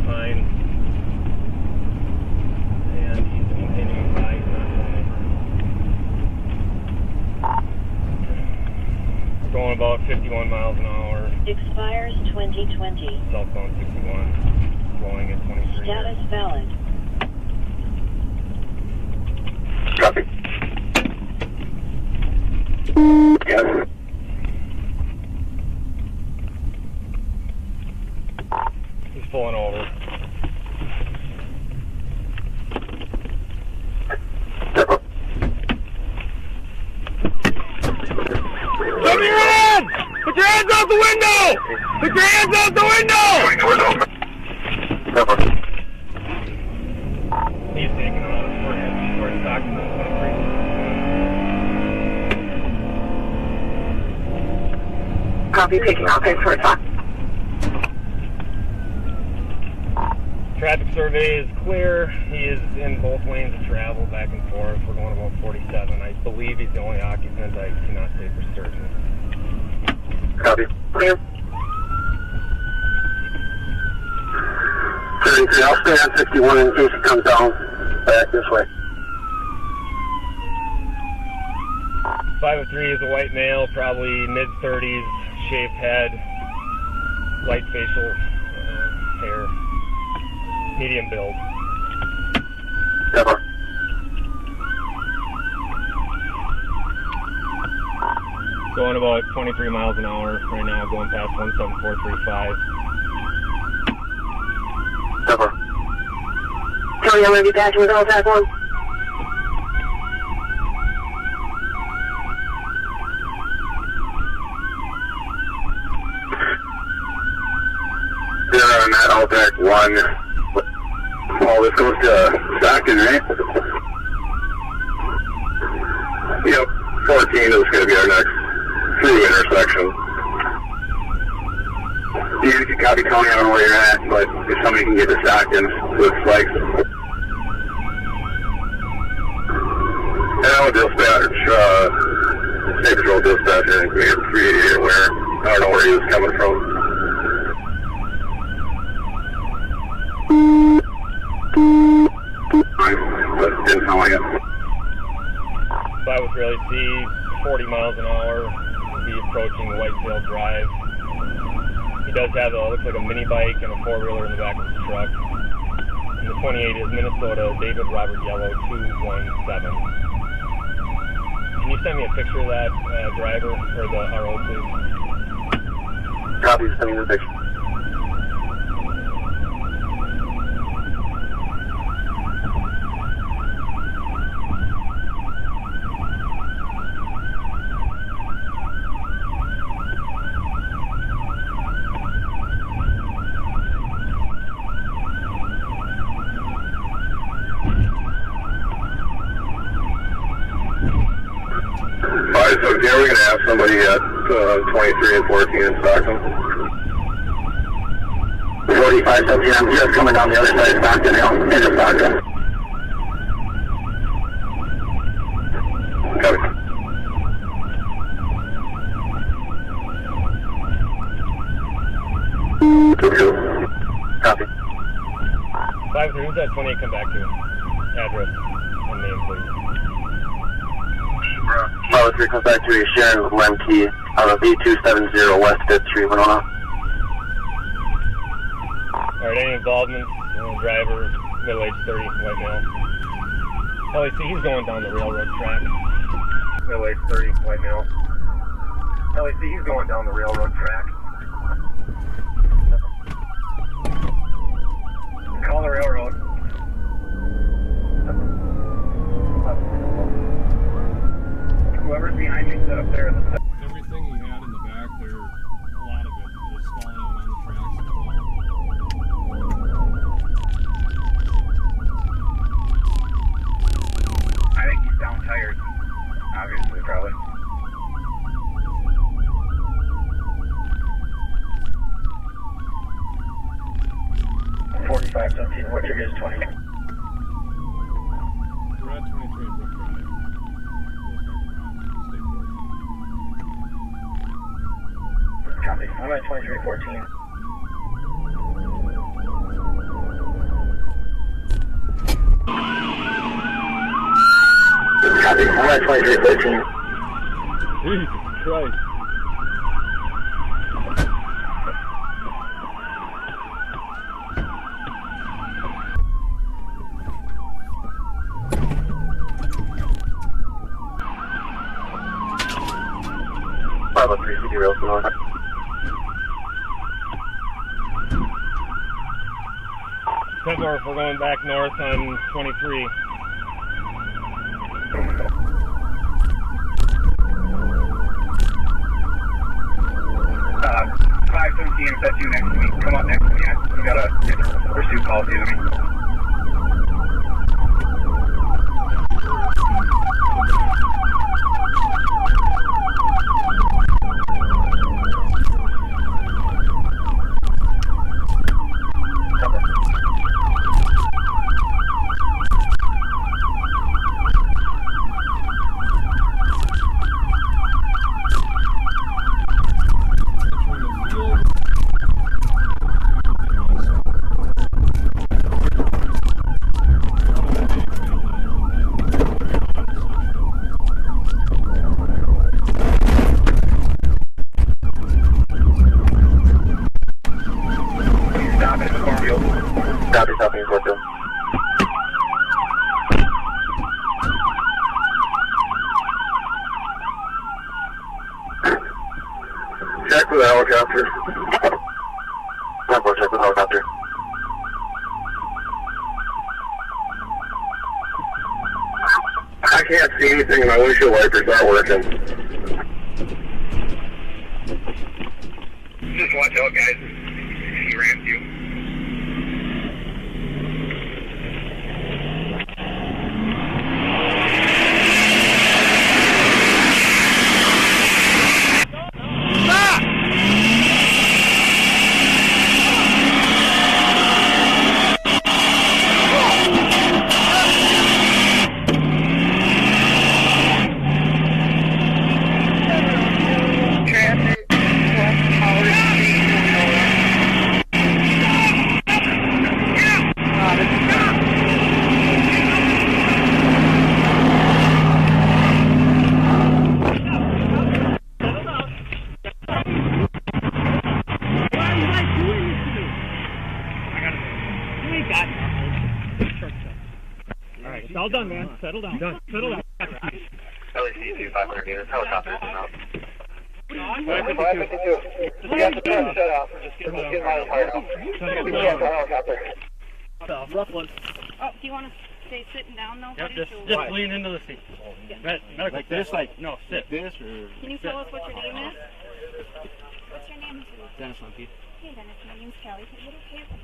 fine. And he's continuing by, he's not going over. We're going about 51 miles an hour. Expires 2020. Southbound 61. Flowing at 23. Status valid. Copy. Yes. He's pulling over. Put your hands! Put your hands out the window! Put your hands out the window! He's taking out his forehead before he's talking to the 23. Copy, picking up for a talk. Traffic survey is clear. He is in both lanes of travel back and forth. We're going about 47. I believe he's the only occupant. I cannot say for certain. Copy. Clear. 33, I'll stay on 61 in case he comes down back this way. 503 is a white male, probably mid-30s, shaved head, light facial hair, medium build. Never. Going about 23 miles an hour right now, going past 17435. Never. Tony, I'm going to be passing with all attack 1. They're on that All-Pack 1. Oh, this goes to Stockton, right? Yep, 14 is going to be our next through intersection. You can copy Tony, I don't know where you're at, but if somebody can get to Stockton, looks like. And I'll dispatch, State Patrol dispatch, I think we have 388 where, I don't know where he was coming from. But didn't sound like it. 503 LAC, 40 miles an hour, will be approaching Whitetail Drive. He does have looks like a mini bike and a four-wheeler in the back of his truck. And the 28 is Minnesota David Robert Yellow 217. Can you send me a picture of that driver, or the RO, please? Copy, sending the picture. So here we're going to have somebody at 23 and 14 in Stockton. 45, 17, I'm just coming down the other side of Stockton Hill, into Stockton. Copy. Copy. 503, who's that 28 come back to? Address and name, please. 503 comes back to a Sharon Lemke out of V270 West 5th Street, Winona. Alright, any involvement? Driver, middle-aged 30, white male. LAC, he's going down the railroad track. Middle-aged 30, white male. LAC, he's going down the railroad track. Call the railroad. Whoever's behind me, sit up there in the... Everything he had in the back there, a lot of it was falling out on the tracks as well. I think he's down tired. Obviously, probably. What your is 20? We're at 23 Brook Drive. Copy. I'm at 2314. I'm at 2313. Jesus Christ. Bravo 3, CD rails north. Pedler, we're going back north on 23. Uh, 517, that's you next to me. Come up next to me. You got a pursuit policy to me. Copy, Porto. Check with the helicopter. Check with the helicopter. I can't see anything, my windshield wipers aren't working. Just watch out, guys. He rammed you. It's all done, man. Settle down. Settle down. LAC 2500 units, helicopter is out. 552. Just get the turn shut off. Just get my fire off. Helicopter. Rough one. Oh, do you want to stay sitting down though? Yep, just lean into the seat. Medical Like this, like no, sit. this, or Can you tell us what your name is? What's your name? Dennis Lumpy. Hey Dennis, my name's Kelly. Is it okay